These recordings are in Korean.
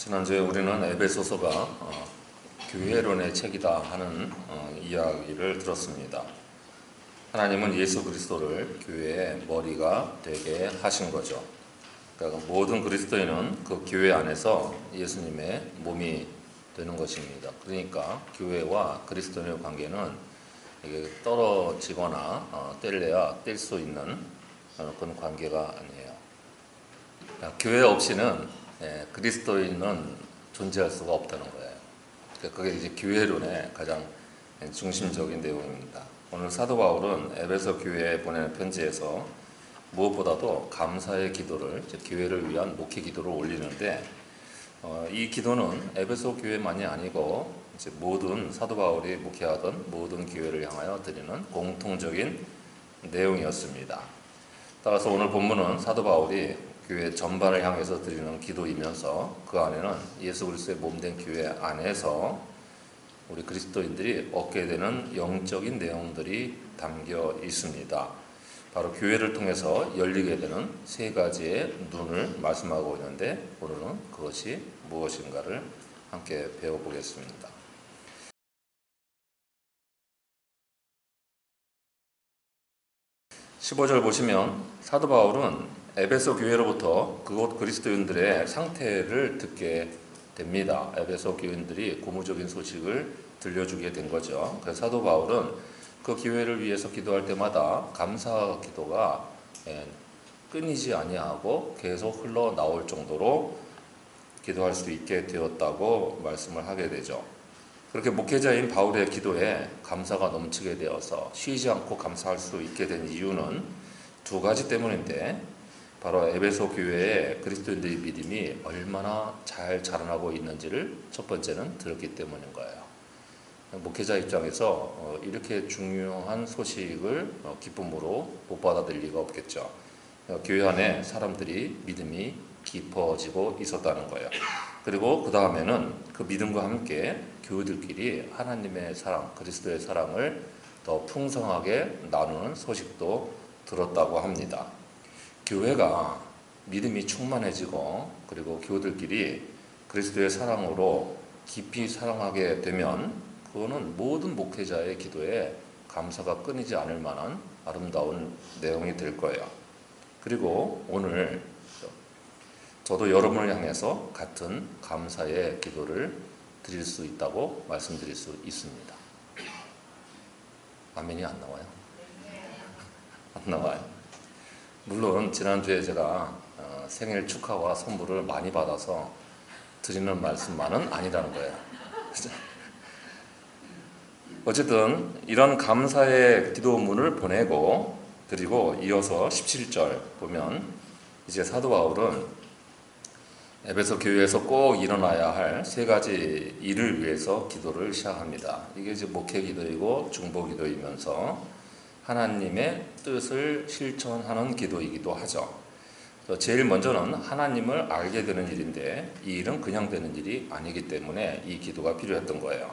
지난주에 우리는 에베소서가 교회론의 책이다 하는 이야기를 들었습니다. 하나님은 예수 그리스도를 교회의 머리가 되게 하신 거죠. 그러니까 모든 그리스도인은 그 교회 안에서 예수님의 몸이 되는 것입니다. 그러니까 교회와 그리스도인의 관계는 이게 떨어지거나 뗄래야 뗄 수 있는 그런 관계가 아니에요. 그러니까 교회 없이는 그리스도인은 존재할 수가 없다는 거예요. 그게 이제 교회론의 가장 중심적인 내용입니다. 오늘 사도 바울은 에베소 교회에 보내는 편지에서 무엇보다도 감사의 기도를, 교회를 위한 목회 기도를 올리는데 이 기도는 에베소 교회만이 아니고 이제 모든 사도 바울이 목회하던 모든 교회를 향하여 드리는 공통적인 내용이었습니다. 따라서 오늘 본문은 사도 바울이 교회 전반을 향해서 드리는 기도이면서 그 안에는 예수 그리스도의 몸된 교회 안에서 우리 그리스도인들이 얻게 되는 영적인 내용들이 담겨 있습니다. 바로 교회를 통해서 열리게 되는 세 가지의 눈을 말씀하고 있는데 오늘은 그것이 무엇인가를 함께 배워보겠습니다. 15절 보시면 사도 바울은 에베소 교회로부터 그곳 그리스도인들의 상태를 듣게 됩니다. 에베소 교인들이 고무적인 소식을 들려주게 된 거죠. 그래서 사도 바울은 그 교회를 위해서 기도할 때마다 감사 기도가 끊이지 아니하고 계속 흘러나올 정도로 기도할 수 있게 되었다고 말씀을 하게 되죠. 그렇게 목회자인 바울의 기도에 감사가 넘치게 되어서 쉬지 않고 감사할 수 있게 된 이유는 두 가지 때문인데 바로 에베소 교회의 그리스도인들의 믿음이 얼마나 잘 자라나고 있는지를 첫 번째는 들었기 때문인 거예요. 목회자 입장에서 이렇게 중요한 소식을 기쁨으로 못 받아들일 리가 없겠죠. 교회 안에 사람들이 믿음이 깊어지고 있었다는 거예요. 그리고 그 다음에는 그 믿음과 함께 교우들끼리 하나님의 사랑, 그리스도의 사랑을 더 풍성하게 나누는 소식도 들었다고 합니다. 교회가 믿음이 충만해지고 그리고 교우들끼리 그리스도의 사랑으로 깊이 사랑하게 되면 그거는 모든 목회자의 기도에 감사가 끊이지 않을 만한 아름다운 내용이 될 거예요. 그리고 오늘 저도 여러분을 향해서 같은 감사의 기도를 드릴 수 있다고 말씀드릴 수 있습니다. 아멘이 안 나와요? 안 나와요. 물론 지난주에 제가 생일 축하와 선물을 많이 받아서 드리는 말씀만은 아니라는 거예요. 어쨌든 이런 감사의 기도문을 보내고 그리고 이어서 17절 보면 이제 사도 바울은 에베소 교회에서 꼭 일어나야 할 세 가지 일을 위해서 기도를 시작합니다. 이게 이제 목회 기도이고 중보 기도이면서 하나님의 뜻을 실천하는 기도이기도 하죠. 제일 먼저는 하나님을 알게 되는 일인데 이 일은 그냥 되는 일이 아니기 때문에 이 기도가 필요했던 거예요.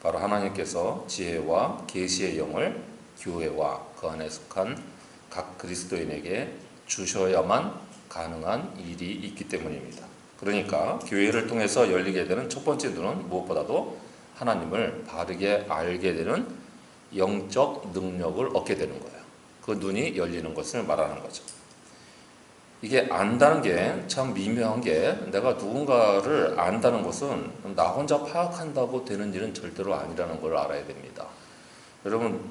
바로 하나님께서 지혜와 계시의 영을 교회와 그 안에 속한 각 그리스도인에게 주셔야만 가능한 일이 있기 때문입니다. 그러니까 교회를 통해서 열리게 되는 첫 번째 눈은 무엇보다도 하나님을 바르게 알게 되는 영적 능력을 얻게 되는 거예요. 그 눈이 열리는 것을 말하는 거죠. 이게 안다는 게 참 미묘한 게 내가 누군가를 안다는 것은 나 혼자 파악한다고 되는 일은 절대로 아니라는 걸 알아야 됩니다. 여러분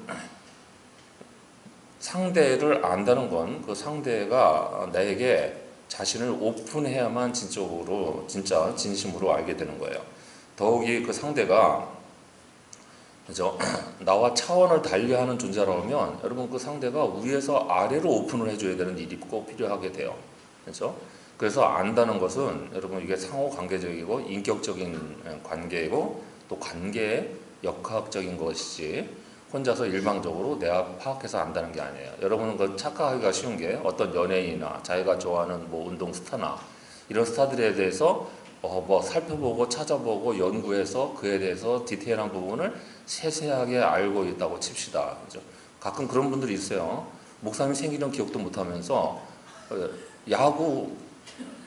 상대를 안다는 건 그 상대가 나에게 자신을 오픈해야만 진짜 진심으로 알게 되는 거예요. 더욱이 그 상대가 그죠? 나와 차원을 달리하는 존재라면 여러분 그 상대가 위에서 아래로 오픈을 해줘야 되는 일이 꼭 필요하게 돼요. 그렇죠? 그래서 안다는 것은 여러분 이게 상호 관계적이고 인격적인 관계이고 또 관계의 역학적인 것이지 혼자서 일방적으로 내가 파악해서 안다는 게 아니에요. 여러분은 그 착각하기가 쉬운 게 어떤 연예인이나 자기가 좋아하는 뭐 운동 스타나 이런 스타들에 대해서 뭐 살펴보고 찾아보고 연구해서 그에 대해서 디테일한 부분을 세세하게 알고 있다고 칩시다. 그죠? 가끔 그런 분들이 있어요. 목사님 생일은 기억도 못하면서 야구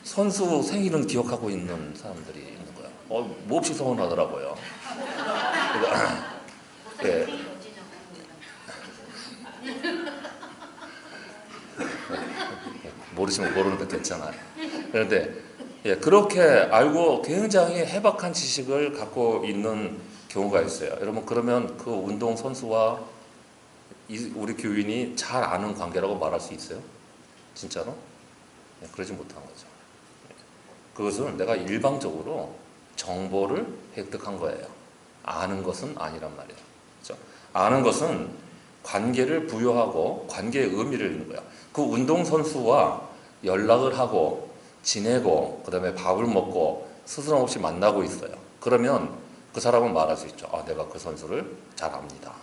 선수 생일은 기억하고 있는 사람들이 있는 거야. 몹시 서운하더라고요. 그러니까, 예. 모르시면 모르는데 괜찮아요. 그런데 예, 그렇게 알고 굉장히 해박한 지식을 갖고 있는 경우가 있어요. 여러분 그러면 그 운동 선수와 우리 교인이 잘 아는 관계라고 말할 수 있어요? 진짜로? 예, 그러지 못한 거죠. 그것은 내가 일방적으로 정보를 획득한 거예요. 아는 것은 아니란 말이에요. 그렇죠? 아는 것은 관계를 부여하고 관계의 의미를 있는 거예요. 그 운동선수와 연락을 하고 지내고 그 다음에 밥을 먹고 스스럼 없이 만나고 있어요. 그러면 그 사람은 말할 수 있죠. 내가 그 선수를 잘 압니다.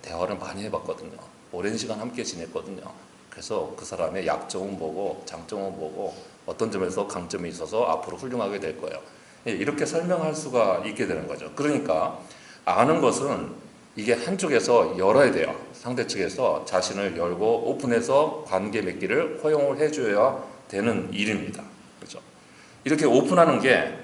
대화를 많이 해봤거든요. 오랜 시간 함께 지냈거든요. 그래서 그 사람의 약점은 보고 장점은 보고 어떤 점에서 강점이 있어서 앞으로 훌륭하게 될 거예요. 이렇게 설명할 수가 있게 되는 거죠. 그러니까 아는 것은 이게 한쪽에서 열어야 돼요. 상대 측에서 자신을 열고 오픈해서 관계 맺기를 허용을 해줘야 되는 일입니다. 그렇죠? 이렇게 오픈하는 게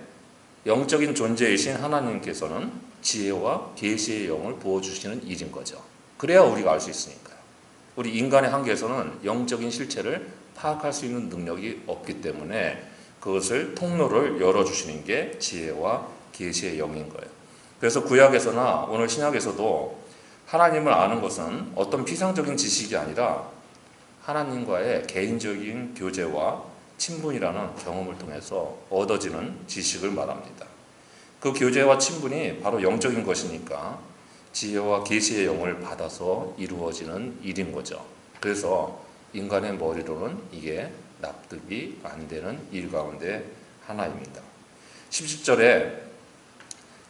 영적인 존재이신 하나님께서는 지혜와 계시의 영을 부어주시는 일인 거죠. 그래야 우리가 알 수 있으니까요. 우리 인간의 한계에서는 영적인 실체를 파악할 수 있는 능력이 없기 때문에 그것을 통로를 열어주시는 게 지혜와 계시의 영인 거예요. 그래서 구약에서나 오늘 신약에서도 하나님을 아는 것은 어떤 피상적인 지식이 아니라 하나님과의 개인적인 교제와 친분이라는 경험을 통해서 얻어지는 지식을 말합니다. 그 교제와 친분이 바로 영적인 것이니까 지혜와 계시의 영을 받아서 이루어지는 일인 거죠. 그래서 인간의 머리로는 이게 납득이 안 되는 일 가운데 하나입니다. 17절에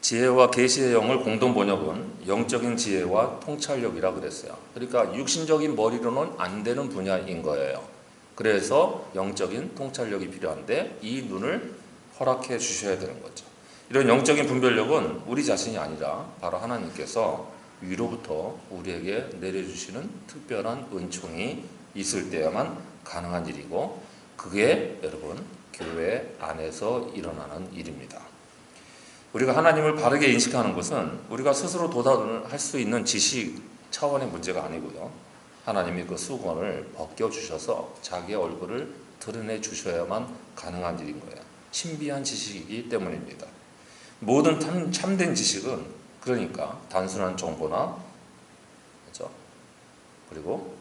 지혜와 계시의 영을 공동 번역은 영적인 지혜와 통찰력이라 그랬어요. 그러니까 육신적인 머리로는 안 되는 분야인 거예요. 그래서 영적인 통찰력이 필요한데 이 눈을 허락해 주셔야 되는 거죠. 이런 영적인 분별력은 우리 자신이 아니라 바로 하나님께서 위로부터 우리에게 내려주시는 특별한 은총이 있을 때야만 가능한 일이고 그게 여러분 교회 안에서 일어나는 일입니다. 우리가 하나님을 바르게 인식하는 것은 우리가 스스로 도달할 수 있는 지식 차원의 문제가 아니고요. 하나님이 그 수건을 벗겨주셔서 자기의 얼굴을 드러내 주셔야만 가능한 일인 거예요. 신비한 지식이기 때문입니다. 모든 참된 지식은 그러니까 단순한 정보나 그렇죠? 그리고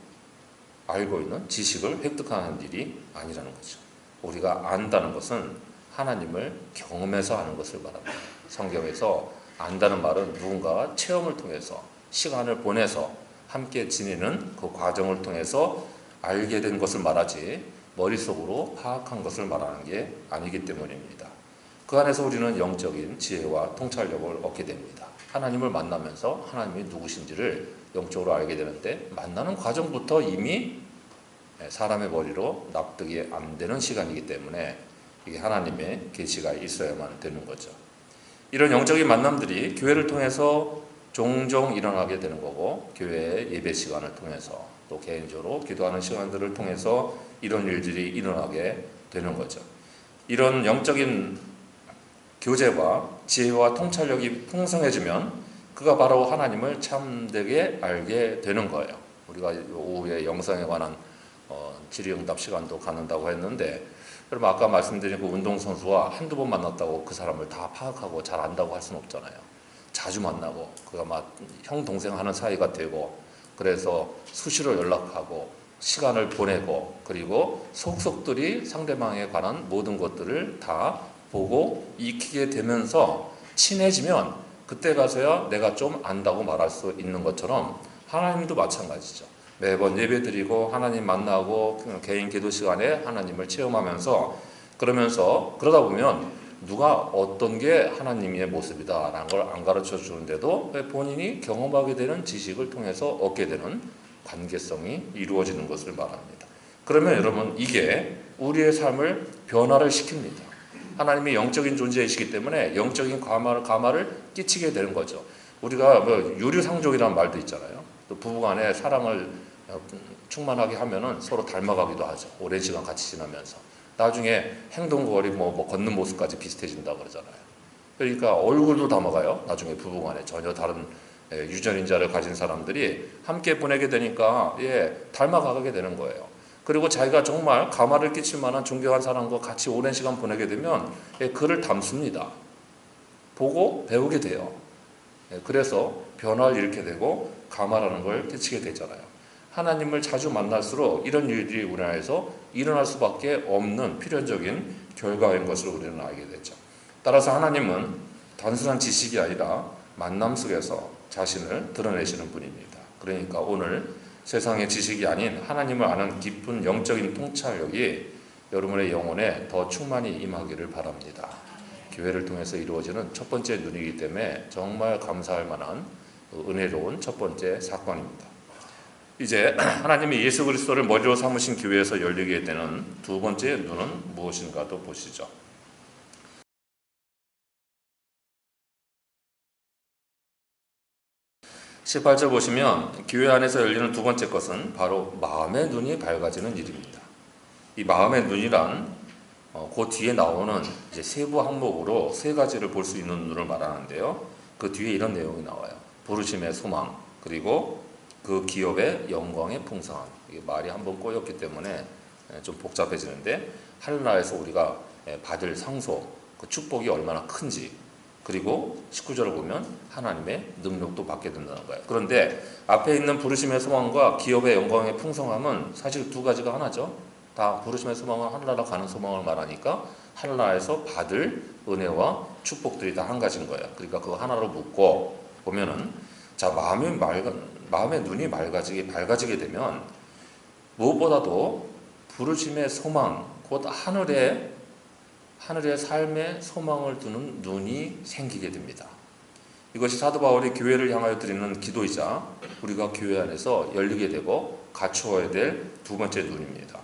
알고 있는 지식을 획득하는 일이 아니라는 거죠. 우리가 안다는 것은 하나님을 경험해서 아는 것을 말합니다. 성경에서 안다는 말은 누군가가 체험을 통해서 시간을 보내서 함께 지내는 그 과정을 통해서 알게 된 것을 말하지 머릿속으로 파악한 것을 말하는 게 아니기 때문입니다. 그 안에서 우리는 영적인 지혜와 통찰력을 얻게 됩니다. 하나님을 만나면서 하나님이 누구신지를 영적으로 알게 되는데 만나는 과정부터 이미 사람의 머리로 납득이 안 되는 시간이기 때문에 이게 하나님의 계시가 있어야만 되는 거죠. 이런 영적인 만남들이 교회를 통해서 종종 일어나게 되는 거고 교회의 예배 시간을 통해서 또 개인적으로 기도하는 시간들을 통해서 이런 일들이 일어나게 되는 거죠. 이런 영적인 교제와 지혜와 통찰력이 풍성해지면 그가 바로 하나님을 참되게 알게 되는 거예요. 우리가 오후에 영성에 관한 질의응답 시간도 갖는다고 했는데 여러분 아까 말씀드린 그 운동선수와 한두 번 만났다고 그 사람을 다 파악하고 잘 안다고 할 수는 없잖아요. 자주 만나고 그가 막 형 동생 하는 사이가 되고 그래서 수시로 연락하고 시간을 보내고 그리고 속속들이 상대방에 관한 모든 것들을 다 보고 익히게 되면서 친해지면 그때 가서야 내가 좀 안다고 말할 수 있는 것처럼 하나님도 마찬가지죠. 매번 예배드리고 하나님 만나고 개인 기도 시간에 하나님을 체험하면서 그러다 보면 누가 어떤 게 하나님의 모습이다 라는 걸 안 가르쳐 주는데도 본인이 경험하게 되는 지식을 통해서 얻게 되는 관계성이 이루어지는 것을 말합니다. 그러면 여러분 이게 우리의 삶을 변화를 시킵니다. 하나님이 영적인 존재이시기 때문에 영적인 감화를 끼치게 되는 거죠. 우리가 유류상종이라는 말도 있잖아요. 또 부부간에 사랑을 충만하게 하면은 서로 닮아가기도 하죠. 오랜 시간 같이 지나면서 나중에 행동거리 뭐 걷는 모습까지 비슷해진다 그러잖아요. 그러니까 얼굴도 닮아가요. 나중에 부부간에 전혀 다른 유전인자를 가진 사람들이 함께 보내게 되니까 닮아가게 되는 거예요. 그리고 자기가 정말 감화를 끼칠 만한 존경한 사람과 같이 오랜 시간 보내게 되면 그를 닮습니다. 보고 배우게 돼요. 그래서 변화를 일으키게 되고 감화라는 걸 끼치게 되잖아요. 하나님을 자주 만날수록 이런 일들이 우리 안에서 일어날 수밖에 없는 필연적인 결과인 것을 우리는 알게 되죠. 따라서 하나님은 단순한 지식이 아니라 만남 속에서 자신을 드러내시는 분입니다. 그러니까 오늘 세상의 지식이 아닌 하나님을 아는 깊은 영적인 통찰력이 여러분의 영혼에 더 충만히 임하기를 바랍니다. 교회를 통해서 이루어지는 첫 번째 눈이기 때문에 정말 감사할 만한 은혜로운 첫 번째 사건입니다. 이제 하나님이 예수 그리스도를 머리로 삼으신 교회에서 열리게 되는 두 번째 눈은 무엇인가도 보시죠. 18절 보시면 교회 안에서 열리는 두 번째 것은 바로 마음의 눈이 밝아지는 일입니다. 이 마음의 눈이란 그 뒤에 나오는 이제 세부 항목으로 세 가지를 볼 수 있는 눈을 말하는데요. 그 뒤에 이런 내용이 나와요. 부르심의 소망, 그리고 그 기업의 영광의 풍성함. 이게 말이 한번 꼬였기 때문에 좀 복잡해지는데, 하늘나라에서 우리가 받을 상소, 그 축복이 얼마나 큰지, 그리고 19절을 보면 하나님의 능력도 받게 된다는 거예요. 그런데 앞에 있는 부르심의 소망과 기업의 영광의 풍성함은 사실 두 가지가 하나죠. 다 부르심의 소망은 하늘나라 가는 소망을 말하니까 하늘나라에서 받을 은혜와 축복들이 다 한 가지인 거예요. 그러니까 그거 하나로 묶고 보면은, 자, 마음의 눈이 밝아지게 되면 무엇보다도 부르심의 소망, 곧 하늘의 삶의 소망을 두는 눈이 생기게 됩니다. 이것이 사도 바울이 교회를 향하여 드리는 기도이자 우리가 교회 안에서 열리게 되고 갖추어야 될 두 번째 눈입니다.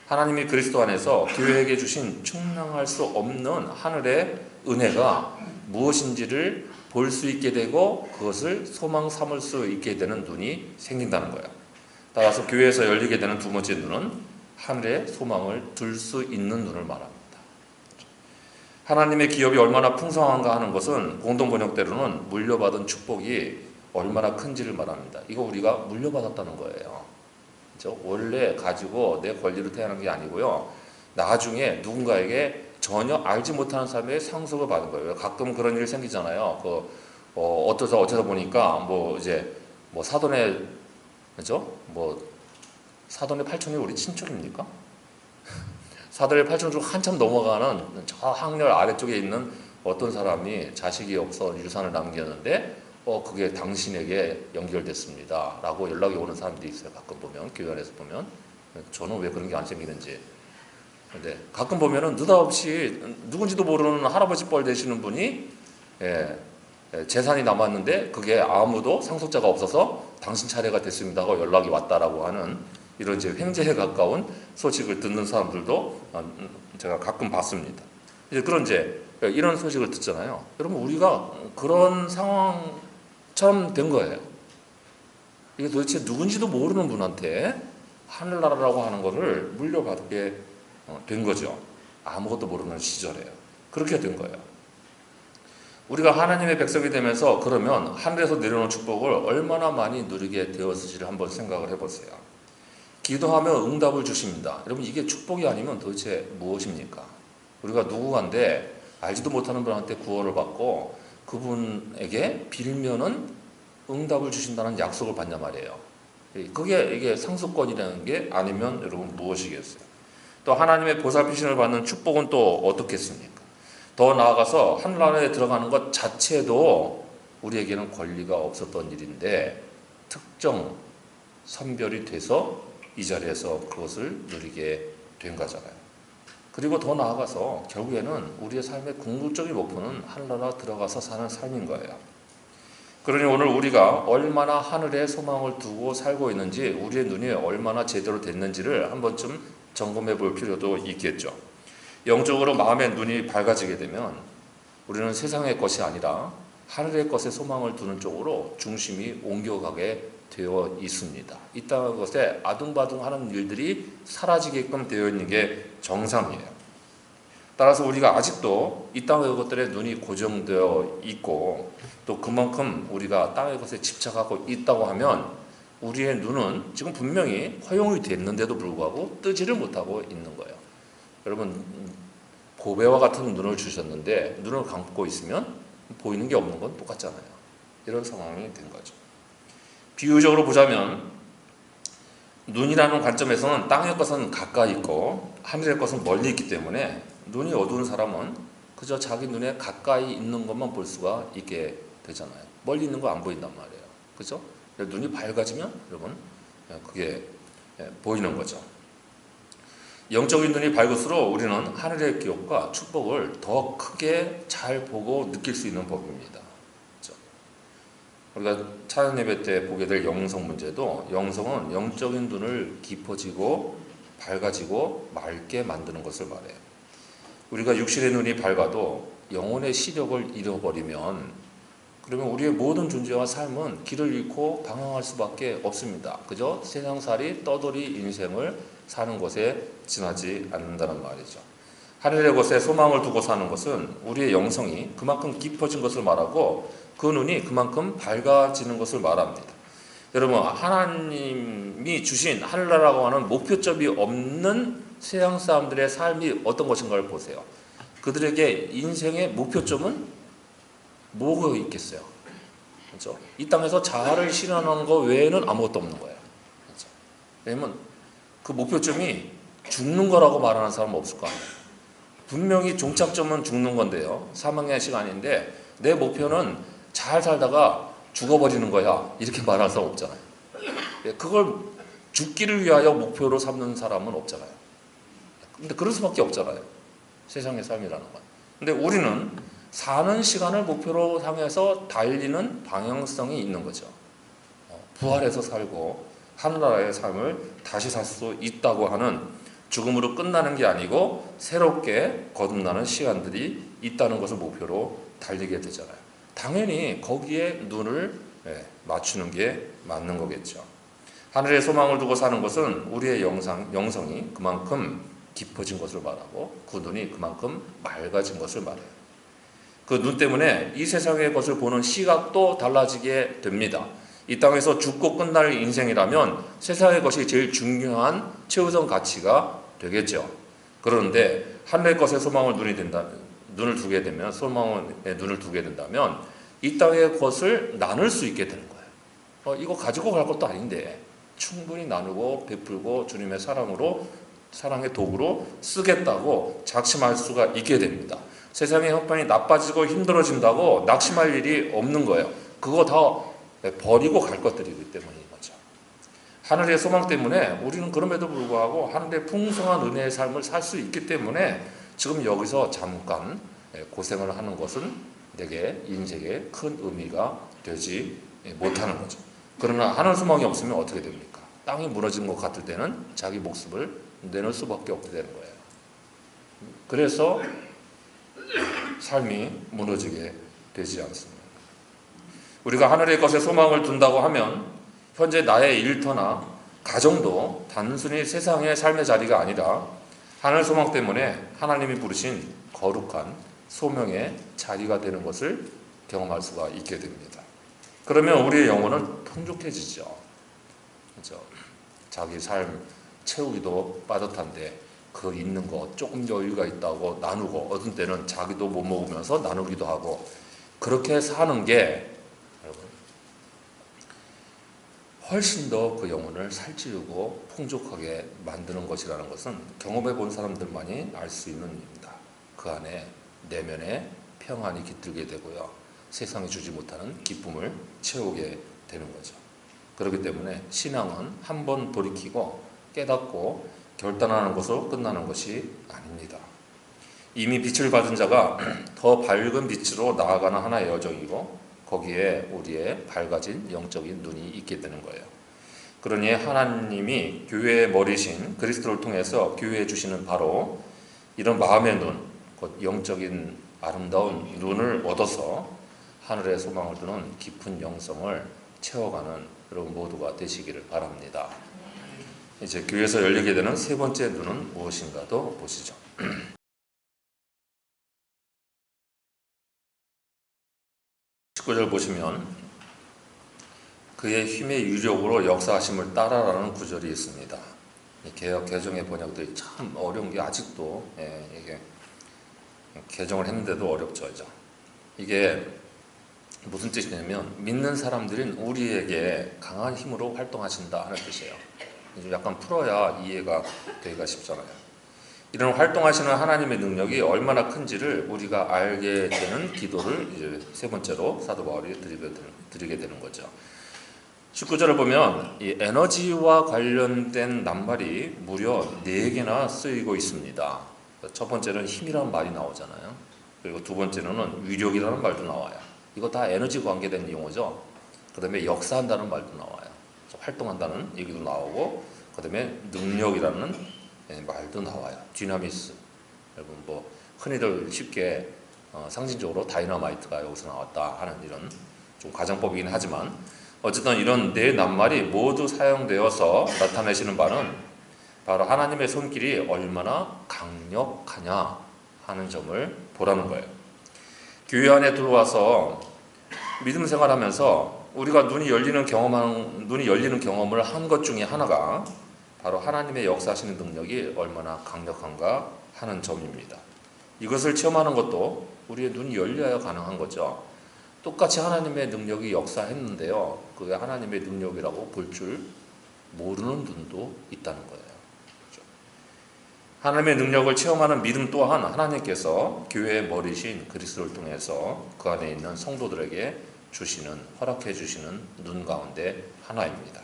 하나님이 그리스도 안에서 교회에게 주신 충당할 수 없는 하늘의 은혜가 무엇인지를 볼 수 있게 되고 그것을 소망 삼을 수 있게 되는 눈이 생긴다는 거예요. 따라서 교회에서 열리게 되는 두 번째 눈은 하늘의 소망을 둘 수 있는 눈을 말합니다. 하나님의 기업이 얼마나 풍성한가 하는 것은 공동 번역대로는 물려받은 축복이 얼마나 큰지를 말합니다. 이거 우리가 물려받았다는 거예요. 그렇죠? 원래 가지고 내 권리로 태어난 게 아니고요. 나중에 누군가에게 전혀 알지 못하는 사람의 상속을 받은 거예요. 가끔 그런 일이 생기잖아요. 어쩌다 보니까 사돈의, 그죠? 사돈의 팔촌이 우리 친척입니까? 사돈의 팔촌 중 한참 넘어가는 저 항렬 아래쪽에 있는 어떤 사람이 자식이 없어 유산을 남겼는데 그게 당신에게 연결됐습니다 라고 연락이 오는 사람들이 있어요. 가끔 보면, 교회 안에서 보면. 저는 왜 그런 게 안 생기는지. 근데 가끔 보면은 느닷없이 누군지도 모르는 할아버지 뻘 되시는 분이 재산이 남았는데 그게 아무도 상속자가 없어서 당신 차례가 됐습니다 하고 연락이 왔다라고 하는 이런 이제 횡재에 가까운 소식을 듣는 사람들도 제가 가끔 봤습니다. 이런 소식을 듣잖아요. 여러분, 우리가 그런 상황처럼 된 거예요. 이게 도대체 누군지도 모르는 분한테 하늘나라라고 하는 것을 물려받게 된 거죠. 아무것도 모르는 시절에요. 그렇게 된 거예요. 우리가 하나님의 백성이 되면서 그러면 하늘에서 내려오는 축복을 얼마나 많이 누리게 되었을지를 한번 생각을 해보세요. 기도하면 응답을 주십니다. 여러분, 이게 축복이 아니면 도대체 무엇입니까? 우리가 누구간데 알지도 못하는 분한테 구원을 받고 그분에게 빌면은 응답을 주신다는 약속을 받냐 말이에요. 이게 상속권이라는 게 아니면 여러분 무엇이겠어요? 또 하나님의 보살피심을 받는 축복은 또 어떻겠습니까? 더 나아가서 하늘나라에 들어가는 것 자체도 우리에게는 권리가 없었던 일인데 특정 선별이 돼서 이 자리에서 그것을 누리게 된 거잖아요. 그리고 더 나아가서 결국에는 우리의 삶의 궁극적인 목표는 하늘나라 들어가서 사는 삶인 거예요. 그러니 오늘 우리가 얼마나 하늘의 소망을 두고 살고 있는지, 우리의 눈이 얼마나 제대로 됐는지를 한 번쯤 점검해 볼 필요도 있겠죠. 영적으로 마음의 눈이 밝아지게 되면 우리는 세상의 것이 아니라 하늘의 것에 소망을 두는 쪽으로 중심이 옮겨가게 되어 있습니다. 이 땅의 것에 아둥바둥하는 일들이 사라지게끔 되어 있는 게 정상이에요. 따라서 우리가 아직도 이 땅의 것들에 눈이 고정되어 있고 또 그만큼 우리가 땅의 것에 집착하고 있다고 하면 우리의 눈은 지금 분명히 허용이 됐는데도 불구하고 뜨지를 못하고 있는 거예요. 여러분, 보배와 같은 눈을 주셨는데 눈을 감고 있으면 보이는 게 없는 건 똑같잖아요. 이런 상황이 된 거죠. 비유적으로 보자면 눈이라는 관점에서는 땅의 것은 가까이 있고 하늘의 것은 멀리 있기 때문에 눈이 어두운 사람은 그저 자기 눈에 가까이 있는 것만 볼 수가 있게 되잖아요. 멀리 있는 거 안 보인단 말이에요. 그죠? 눈이 밝아지면 여러분 그게 보이는 거죠. 영적인 눈이 밝을수록 우리는 하늘의 기업과 축복을 더 크게 잘 보고 느낄 수 있는 법입니다. 그렇죠? 우리가 찬양 예배 때 보게 될 영성 문제도 영성은 영적인 눈을 깊어지고 밝아지고 맑게 만드는 것을 말해요. 우리가 육신의 눈이 밝아도 영혼의 시력을 잃어버리면 그러면 우리의 모든 존재와 삶은 길을 잃고 방황할 수밖에 없습니다. 그죠? 세상살이 떠돌이 인생을 사는 것에 지나지 않는다는 말이죠. 하늘의 것에 소망을 두고 사는 것은 우리의 영성이 그만큼 깊어진 것을 말하고 그 눈이 그만큼 밝아지는 것을 말합니다. 여러분, 하나님이 주신 하늘나라라고 하는 목표점이 없는 세상 사람들의 삶이 어떤 것인가를 보세요. 그들에게 인생의 목표점은 뭐가 있겠어요? 그렇죠? 이 땅에서 자아를 실현하는 것 외에는 아무것도 없는 거예요. 그렇죠? 왜냐면 그 목표점이 죽는 거라고 말하는 사람은 없을 거 아니에요. 분명히 종착점은 죽는 건데요. 사망의 시간인데 내 목표는 잘 살다가 죽어버리는 거야. 이렇게 말하는 사람 없잖아요. 그걸 죽기를 위하여 목표로 삼는 사람은 없잖아요. 근데 그럴 수밖에 없잖아요. 세상의 삶이라는 건. 근데 우리는 사는 시간을 목표로 향해서 달리는 방향성이 있는 거죠. 부활해서 살고 하늘나라의 삶을 다시 살 수 있다고 하는 죽음으로 끝나는 게 아니고 새롭게 거듭나는 시간들이 있다는 것을 목표로 달리게 되잖아요. 당연히 거기에 눈을 맞추는 게 맞는 거겠죠. 하늘의 소망을 두고 사는 것은 우리의 영성이 그만큼 깊어진 것을 말하고 그 눈이 그만큼 맑아진 것을 말해요. 그 눈 때문에 이 세상의 것을 보는 시각도 달라지게 됩니다. 이 땅에서 죽고 끝날 인생이라면 세상의 것이 제일 중요한 최우선 가치가 되겠죠. 그런데 하늘의 것에 눈을 두게 되면 소망에 눈을 두게 된다면 이 땅의 것을 나눌 수 있게 되는 거예요. 이거 가지고 갈 것도 아닌데 충분히 나누고 베풀고 주님의 사랑의 도구로 쓰겠다고 작심할 수가 있게 됩니다. 세상의 형편이 나빠지고 힘들어진다고 낙심할 일이 없는 거예요. 그거 다 버리고 갈 것들이기 때문인 거죠. 하늘의 소망 때문에 우리는 그럼에도 불구하고 하늘의 풍성한 은혜의 삶을 살 수 있기 때문에 지금 여기서 잠깐 고생을 하는 것은 내게 인생에 큰 의미가 되지 못하는 거죠. 그러나 하늘 소망이 없으면 어떻게 됩니까? 땅이 무너진 것 같을 때는 자기 목숨을 내놓을 수밖에 없게 되는 거예요. 그래서 삶이 무너지게 되지 않습니다. 우리가 하늘의 것에 소망을 둔다고 하면 현재 나의 일터나 가정도 단순히 세상의 삶의 자리가 아니라 하늘 소망 때문에 하나님이 부르신 거룩한 소명의 자리가 되는 것을 경험할 수가 있게 됩니다. 그러면 우리의 영혼은 풍족해지죠. 그렇죠? 자기 삶 채우기도 빠듯한데 그 있는 거 조금 여유가 있다고 나누고 어떤 때는 자기도 못 먹으면서 나누기도 하고 그렇게 사는 게 여러분 훨씬 더 그 영혼을 살찌우고 풍족하게 만드는 것이라는 것은 경험해 본 사람들만이 알 수 있는 일입니다. 그 안에 내면에 평안이 깃들게 되고요. 세상이 주지 못하는 기쁨을 채우게 되는 거죠. 그렇기 때문에 신앙은 한 번 돌이키고 깨닫고 결단하는 것으로 끝나는 것이 아닙니다. 이미 빛을 받은 자가 더 밝은 빛으로 나아가는 하나의 여정이고 거기에 우리의 밝아진 영적인 눈이 있게 되는 거예요. 그러니 하나님이 교회의 머리신 그리스도를 통해서 교회에 주시는 바로 이런 마음의 눈, 곧 영적인 아름다운 눈을 얻어서 하늘의 소망을 두는 깊은 영성을 채워가는 여러분 모두가 되시기를 바랍니다. 이제 교회에서 열리게 되는 세 번째 눈은 무엇인가도 보시죠. 19절 보시면 그의 힘의 유력으로 역사하심을 따라라는 구절이 있습니다. 개역 개정의 번역들이 참 어려운 게 아직도 이게 개정을 했는데도 어렵죠. 이게 무슨 뜻이냐면 믿는 사람들은 우리에게 강한 힘으로 활동하신다 하는 뜻이에요. 약간 풀어야 이해가 되기가 쉽잖아요. 이런 활동하시는 하나님의 능력이 얼마나 큰지를 우리가 알게 되는 기도를 이제 세 번째로 사도 바울이 드리게 되는 거죠. 19절을 보면 이 에너지와 관련된 낱말이 무려 4개나 쓰이고 있습니다. 첫 번째는 힘이라는 말이 나오잖아요. 그리고 두 번째는 위력이라는 말도 나와요. 이거 다 에너지 관계된 용어죠. 그 다음에 역사한다는 말도 나와요. 활동한다는 얘기도 나오고, 그 다음에 능력이라는 말도 나와요. 디나미스. 여러분 뭐 흔히들 쉽게 상징적으로 다이너마이트가 여기서 나왔다 하는 이런 좀 가정법이긴 하지만, 어쨌든 이런 네 낱말이 모두 사용되어서 나타내시는 바는 바로 하나님의 손길이 얼마나 강력하냐 하는 점을 보라는 거예요. 교회 안에 들어와서 믿음 생활하면서 우리가 눈이 열리는 경험을 한 것 중에 하나가 바로 하나님의 역사하시는 능력이 얼마나 강력한가 하는 점입니다. 이것을 체험하는 것도 우리의 눈이 열려야 가능한 거죠. 똑같이 하나님의 능력이 역사했는데요, 그게 하나님의 능력이라고 볼 줄 모르는 눈도 있다는 거예요. 하나님의 능력을 체험하는 믿음 또한 하나님께서 교회의 머리신 그리스도를 통해서 그 안에 있는 성도들에게 허락해 주시는 눈 가운데 하나입니다.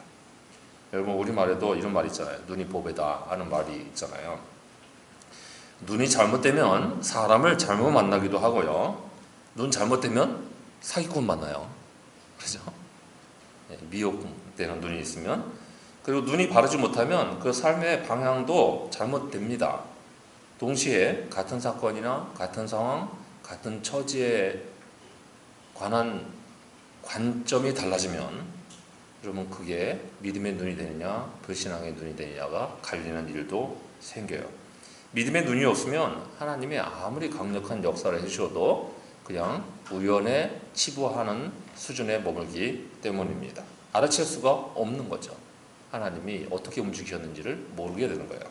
여러분 우리말에도 이런 말 있잖아요. 눈이 보배다 하는 말이 있잖아요. 눈이 잘못되면 사람을 잘못 만나기도 하고요. 눈 잘못되면 사기꾼 만나요. 그렇죠? 미혹되는 눈이 있으면, 그리고 눈이 바르지 못하면 그 삶의 방향도 잘못됩니다. 동시에 같은 사건이나 같은 상황, 같은 처지에 관한 관점이 달라지면 그러면 그게 믿음의 눈이 되느냐 불신앙의 눈이 되느냐가 갈리는 일도 생겨요. 믿음의 눈이 없으면 하나님이 아무리 강력한 역사를 해주셔도 그냥 우연에 치부하는 수준에 머물기 때문입니다. 알아챌 수가 없는 거죠. 하나님이 어떻게 움직이셨는지를 모르게 되는 거예요.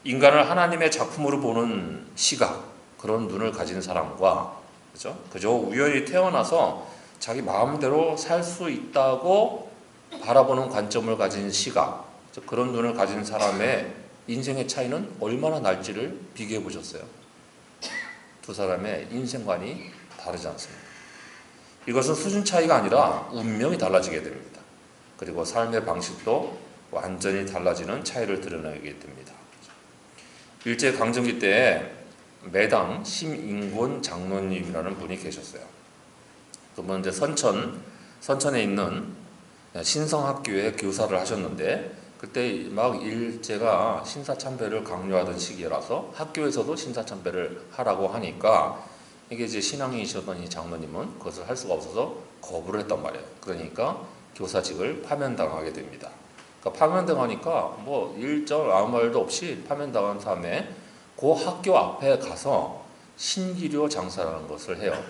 인간을 하나님의 작품으로 보는 시각, 그런 눈을 가진 사람과 그저 우연히 태어나서 자기 마음대로 살 수 있다고 바라보는 관점을 가진 시각, 그런 눈을 가진 사람의 인생의 차이는 얼마나 날지를 비교해 보셨어요? 두 사람의 인생관이 다르지 않습니다. 이것은 수준 차이가 아니라 운명이 달라지게 됩니다. 그리고 삶의 방식도 완전히 달라지는 차이를 드러내게 됩니다. 일제강점기 때 매당 심인권 장로님이라는 분이 계셨어요. 그분은 이제 선천에 있는 신성학교에 교사를 하셨는데, 그때 막 일제가 신사참배를 강요하던 시기라서 학교에서도 신사참배를 하라고 하니까 이게 이제 신앙인이셨던 이 장로님은 그것을 할 수가 없어서 거부를 했단 말이에요. 그러니까 교사직을 파면당하게 됩니다. 그러니까 파면당하니까 뭐 일절 아무 말도 없이 파면당한 다음에 그 학교 앞에 가서 신기료 장사라는 것을 해요.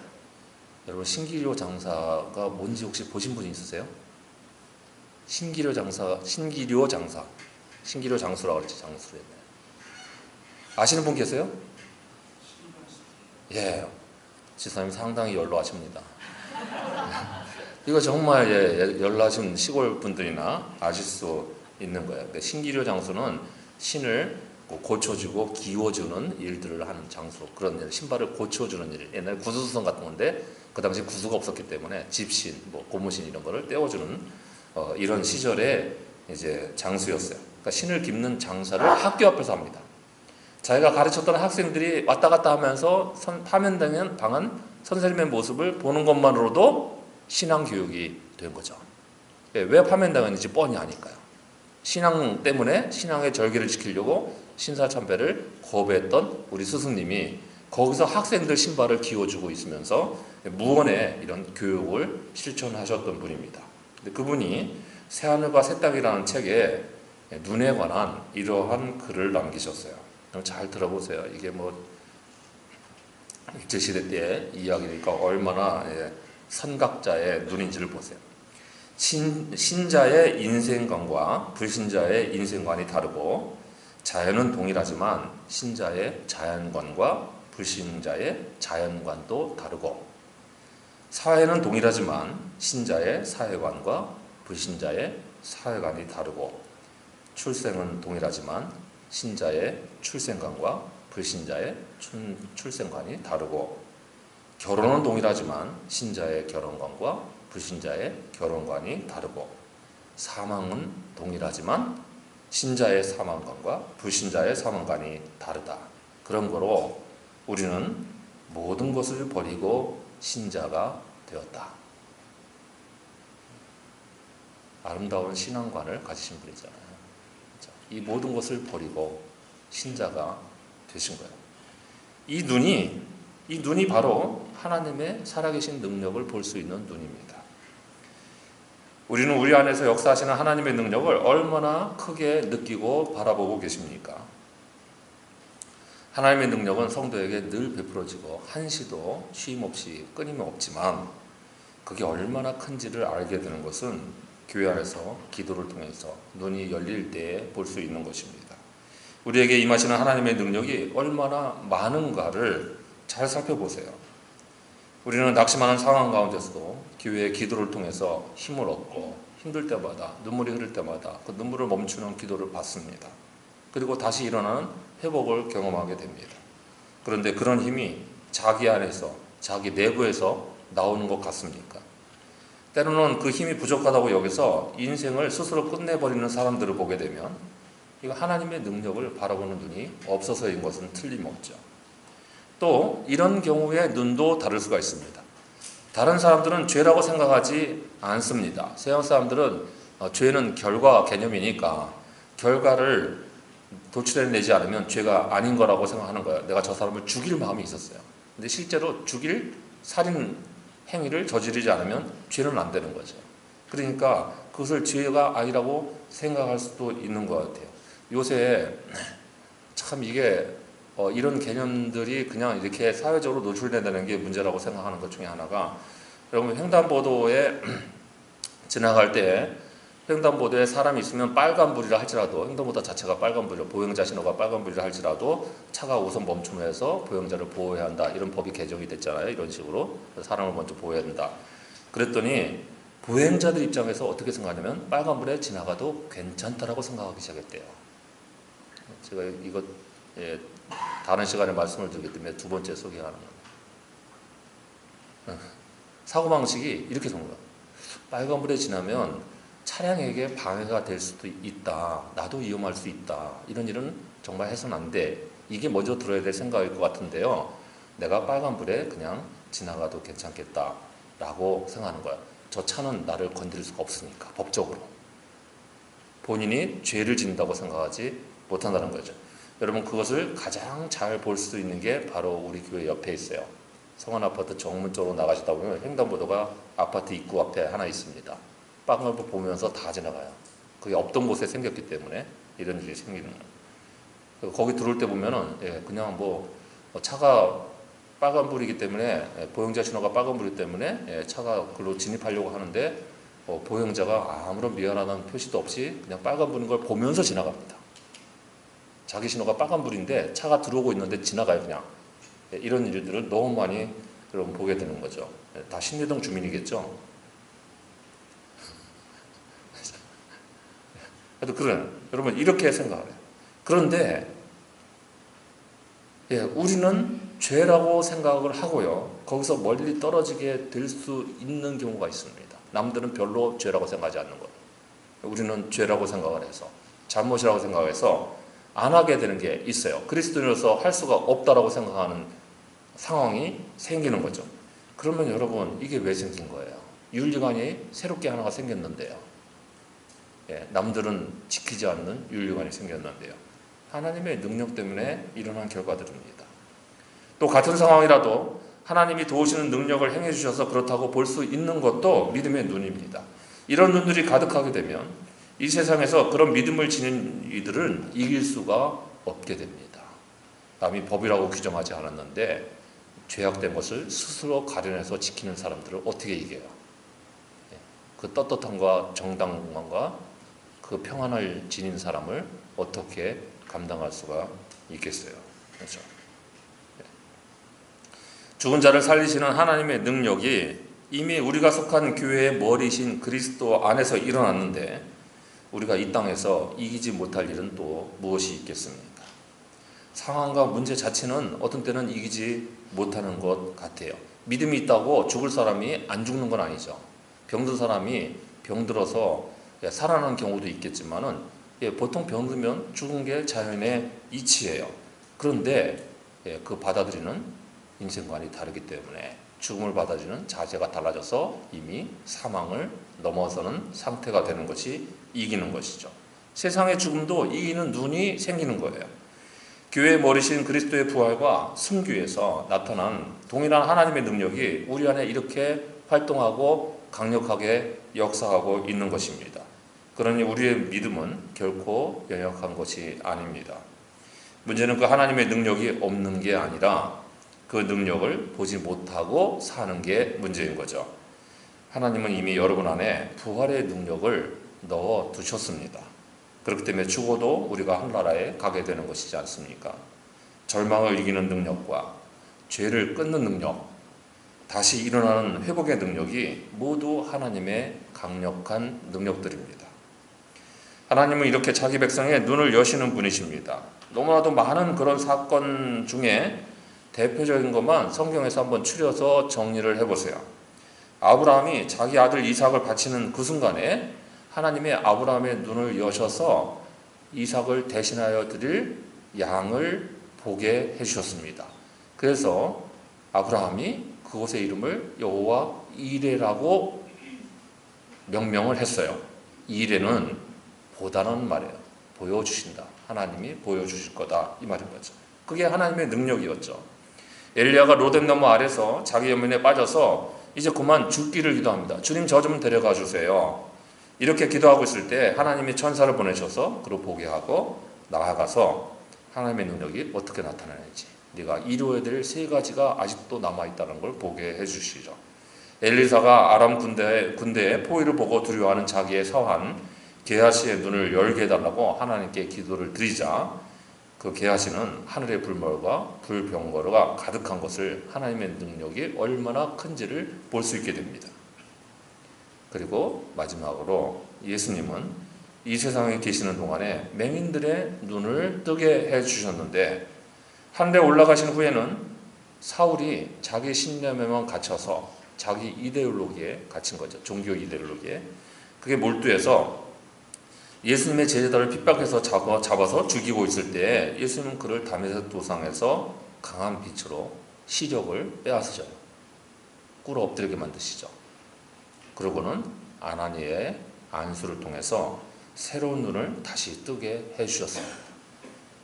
여러분 신기료 장사가 뭔지 혹시 보신 분 있으세요? 신기료 장수라고 그랬지, 장수를. 아시는 분 계세요? 예, 지사님 상당히 연로하십니다. 이거 정말 연로하신 시골 분들이나 아실 수 있는 거예요. 그러니까 신기료 장수는 신을 고쳐주고 기워주는 일들을 하는 장수, 그런 일, 신발을 고쳐주는 일, 옛날 구두수선 같은 건데 그 당시 구두가 없었기 때문에 집신, 고무신 이런 거를 떼어주는 이런 시절에 이제 장수였어요. 그러니까 신을 깁는 장사를 학교 앞에서 합니다. 자기가 가르쳤던 학생들이 왔다 갔다 하면서 파면당한 선생님의 모습을 보는 것만으로도 신앙 교육이 된 거죠. 왜 파면당했는지 뻔히 아니까요. 신앙 때문에 신앙의 절기를 지키려고 신사참배를 거부했던 우리 스승님이 거기서 학생들 신발을 기워주고 있으면서 무언의 이런 교육을 실천하셨던 분입니다. 근데 그분이 새하늘과 새 땅이라는 책에 눈에 관한 이러한 글을 남기셨어요. 잘 들어보세요. 이게 일제시대 때 이야기니까 얼마나 선각자의 눈인지를 보세요. 신자의 인생관과 불신자의 인생관이 다르고, 자연은 동일하지만 신자의 자연관과 불신자의 자연관도 다르고, 사회는 동일하지만 신자의 사회관과 불신자의 사회관이 다르고, 출생은 동일하지만 신자의 출생관과 불신자의 출생관이 다르고, 결혼은 동일하지만 신자의 결혼관과 불신자의 결혼관이 다르고, 사망은 동일하지만 신자의 사망관과 불신자의 사망관이 다르다. 그런 거로 우리는 모든 것을 버리고 신자가 되었다. 아름다운 신앙관을 가지신 분이잖아요. 이 모든 것을 버리고 신자가 되신 거예요. 이 눈이 바로 하나님의 살아계신 능력을 볼 수 있는 눈입니다. 우리는 우리 안에서 역사하시는 하나님의 능력을 얼마나 크게 느끼고 바라보고 계십니까? 하나님의 능력은 성도에게 늘 베풀어지고 한시도 쉼없이 끊임없지만, 그게 얼마나 큰지를 알게 되는 것은 교회 안에서 기도를 통해서 눈이 열릴 때에 볼 수 있는 것입니다. 우리에게 임하시는 하나님의 능력이 얼마나 많은가를 잘 살펴보세요. 우리는 낙심하는 상황 가운데서도 교회의 기도를 통해서 힘을 얻고, 힘들 때마다, 눈물이 흐를 때마다 그 눈물을 멈추는 기도를 받습니다. 그리고 다시 일어나는 회복을 경험하게 됩니다. 그런데 그런 힘이 자기 안에서, 자기 내부에서 나오는 것 같습니까? 때로는 그 힘이 부족하다고 여기서 인생을 스스로 끝내버리는 사람들을 보게 되면, 이거 하나님의 능력을 바라보는 눈이 없어서인 것은 틀림없죠. 또 이런 경우에 눈도 다를 수가 있습니다. 다른 사람들은 죄라고 생각하지 않습니다. 서양 사람들은 죄는 결과 개념이니까 결과를 도출해내지 않으면 죄가 아닌 거라고 생각하는 거예요. 내가 저 사람을 죽일 마음이 있었어요. 근데 실제로 죽일 살인 행위를 저지르지 않으면 죄는 안 되는 거죠. 그러니까 그것을 죄가 아니라고 생각할 수도 있는 것 같아요. 요새 참 이게 이런 개념들이 그냥 이렇게 사회적으로 노출된다는 게 문제라고 생각하는 것 중에 하나가, 여러분 횡단보도에 지나갈 때 횡단보도에 사람이 있으면 빨간불이라 할지라도, 횡단보도 자체가 빨간불이라, 보행자 신호가 빨간불이라 할지라도 차가 우선 멈춤해서 보행자를 보호해야 한다, 이런 법이 개정이 됐잖아요. 이런 식으로 사람을 먼저 보호해야 된다. 그랬더니 보행자들 입장에서 어떻게 생각하냐면 빨간불에 지나가도 괜찮다라고 생각하기 시작했대요. 제가 이거 다른 시간에 말씀을 드리기 때문에 두 번째 소개하는 겁니다. 사고방식이 이렇게 생각해요. 빨간불에 지나면 차량에게 방해가 될 수도 있다. 나도 위험할 수 있다. 이런 일은 정말 해서는 안 돼. 이게 먼저 들어야 될 생각일 것 같은데요. 내가 빨간불에 그냥 지나가도 괜찮겠다라고 생각하는 거야. 저 차는 나를 건드릴 수가 없으니까, 법적으로. 본인이 죄를 짓는다고 생각하지 못한다는 거죠. 여러분, 그것을 가장 잘 볼 수 있는 게 바로 우리 교회 옆에 있어요. 성안아파트 정문 쪽으로 나가시다 보면 횡단보도가 아파트 입구 앞에 하나 있습니다. 빨간불 보면서 다 지나가요. 그게 없던 곳에 생겼기 때문에 이런 일이 생기는 거예요. 거기 들어올 때 보면은 그냥 차가 빨간불이기 때문에, 보행자 신호가 빨간불이기 때문에 차가 글로 진입하려고 하는데 보행자가 아무런 미안하다는 표시도 없이 그냥 빨간불인 걸 보면서 지나갑니다. 자기 신호가 빨간불인데 차가 들어오고 있는데 지나가요, 그냥. 이런 일들을 너무 많이 여러분 보게 되는 거죠. 다 신내동 주민이겠죠. 그래도 그래, 여러분 이렇게 생각을 해요. 그런데 우리는 죄라고 생각을 하고요, 거기서 멀리 떨어지게 될 수 있는 경우가 있습니다. 남들은 별로 죄라고 생각하지 않는 거예요. 우리는 죄라고 생각을 해서, 잘못이라고 생각해서 안 하게 되는 게 있어요. 그리스도인으로서 할 수가 없다라고 생각하는 상황이 생기는 거죠. 그러면 여러분, 이게 왜 생긴 거예요? 윤리관이 새롭게 하나가 생겼는데요. 남들은 지키지 않는 윤리관이 생겼는데요. 하나님의 능력 때문에 일어난 결과들입니다. 또 같은 상황이라도 하나님이 도우시는 능력을 행해 주셔서 그렇다고 볼 수 있는 것도 믿음의 눈입니다. 이런 눈들이 가득하게 되면 이 세상에서 그런 믿음을 지닌 이들은 이길 수가 없게 됩니다. 남이 법이라고 규정하지 않았는데 죄악된 것을 스스로 가려내서 지키는 사람들을 어떻게 이겨요? 그 떳떳함과 정당함과 그 평안을 지닌 사람을 어떻게 감당할 수가 있겠어요? 그렇죠? 죽은 자를 살리시는 하나님의 능력이 이미 우리가 속한 교회의 머리신 그리스도 안에서 일어났는데 우리가 이 땅에서 이기지 못할 일은 또 무엇이 있겠습니까? 상황과 문제 자체는 어떤 때는 이기지 못하는 것 같아요. 믿음이 있다고 죽을 사람이 안 죽는 건 아니죠. 병든 사람이 병들어서 살아나는 경우도 있겠지만은 보통 병들면 죽은 게 자연의 이치예요. 그런데 그 받아들이는 인생관이 다르기 때문에 죽음을 받아들이는 자세가 달라져서 이미 사망을 넘어서는 상태가 되는 것이 이기는 것이죠. 세상의 죽음도 이기는 눈이 생기는 거예요. 교회의 머리신 그리스도의 부활과 승귀에서 나타난 동일한 하나님의 능력이 우리 안에 이렇게 활동하고 강력하게 역사하고 있는 것입니다. 그러니 우리의 믿음은 결코 연약한 것이 아닙니다. 문제는 그 하나님의 능력이 없는 게 아니라 그 능력을 보지 못하고 사는 게 문제인 거죠. 하나님은 이미 여러분 안에 부활의 능력을 넣어 두셨습니다. 그렇기 때문에 죽어도 우리가 하늘나라에 가게 되는 것이지 않습니까? 절망을 이기는 능력과 죄를 끊는 능력, 다시 일어나는 회복의 능력이 모두 하나님의 강력한 능력들입니다. 하나님은 이렇게 자기 백성의 눈을 여시는 분이십니다. 너무나도 많은 그런 사건 중에 대표적인 것만 성경에서 한번 추려서 정리를 해보세요. 아브라함이 자기 아들 이삭을 바치는 그 순간에 하나님의 아브라함의 눈을 여셔서 이삭을 대신하여 드릴 양을 보게 해주셨습니다. 그래서 아브라함이 그곳의 이름을 여호와 이레라고 명명을 했어요. 이레는 보다는 말이에요. 보여주신다. 하나님이 보여주실 거다. 이 말인 거죠. 그게 하나님의 능력이었죠. 엘리야가 로뎀나무 아래서 자기 연민에 빠져서 이제 그만 죽기를 기도합니다. 주님 저 좀 데려가 주세요. 이렇게 기도하고 있을 때 하나님이 천사를 보내셔서 그를 보게 하고 나아가서 하나님의 능력이 어떻게 나타나는지, 네가 이루어야 될 세 가지가 아직도 남아있다는 걸 보게 해주시죠. 엘리사가 아람 군대의 포위를 보고 두려워하는 자기의 서한 게하시의 눈을 열게 해달라고 하나님께 기도를 드리자 그 게하시는 하늘의 불멸과 불병거가 가득한 것을 하나님의 능력이 얼마나 큰지를 볼 수 있게 됩니다. 그리고 마지막으로 예수님은 이 세상에 계시는 동안에 맹인들의 눈을 뜨게 해주셨는데 하늘에 올라가신 후에는 사울이 자기 신념에만 갇혀서 자기 이데올로기에 갇힌 거죠. 종교 이데올로기에. 그게 몰두해서 예수님의 제자들을 핍박해서 잡아서 죽이고 있을 때 예수님은 그를 다메섹 도상에서 강한 빛으로 시력을 빼앗으셔요. 꿇어 엎드리게 만드시죠. 그러고는 아나니의 안수를 통해서 새로운 눈을 다시 뜨게 해주셨어요.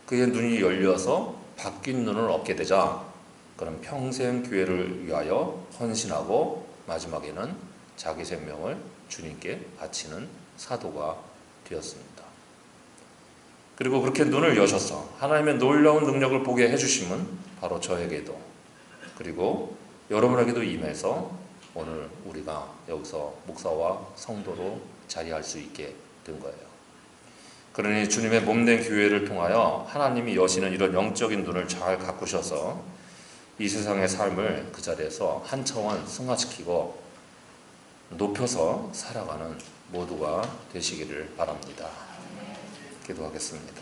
그의 눈이 열려서 바뀐 눈을 얻게 되자 그는 평생 교회를 위하여 헌신하고 마지막에는 자기 생명을 주님께 바치는 사도가 되었습니다. 그리고 그렇게 눈을 여셔서 하나님의 놀라운 능력을 보게 해주심은 바로 저에게도 그리고 여러분에게도 임해서 오늘 우리가 여기서 목사와 성도로 자리할 수 있게 된 거예요. 그러니 주님의 몸된 교회를 통하여 하나님이 여시는 이런 영적인 눈을 잘 가꾸셔서 이 세상의 삶을 그 자리에서 한 차원 승화시키고 높여서 살아가는 모두가 되시기를 바랍니다. 기도하겠습니다.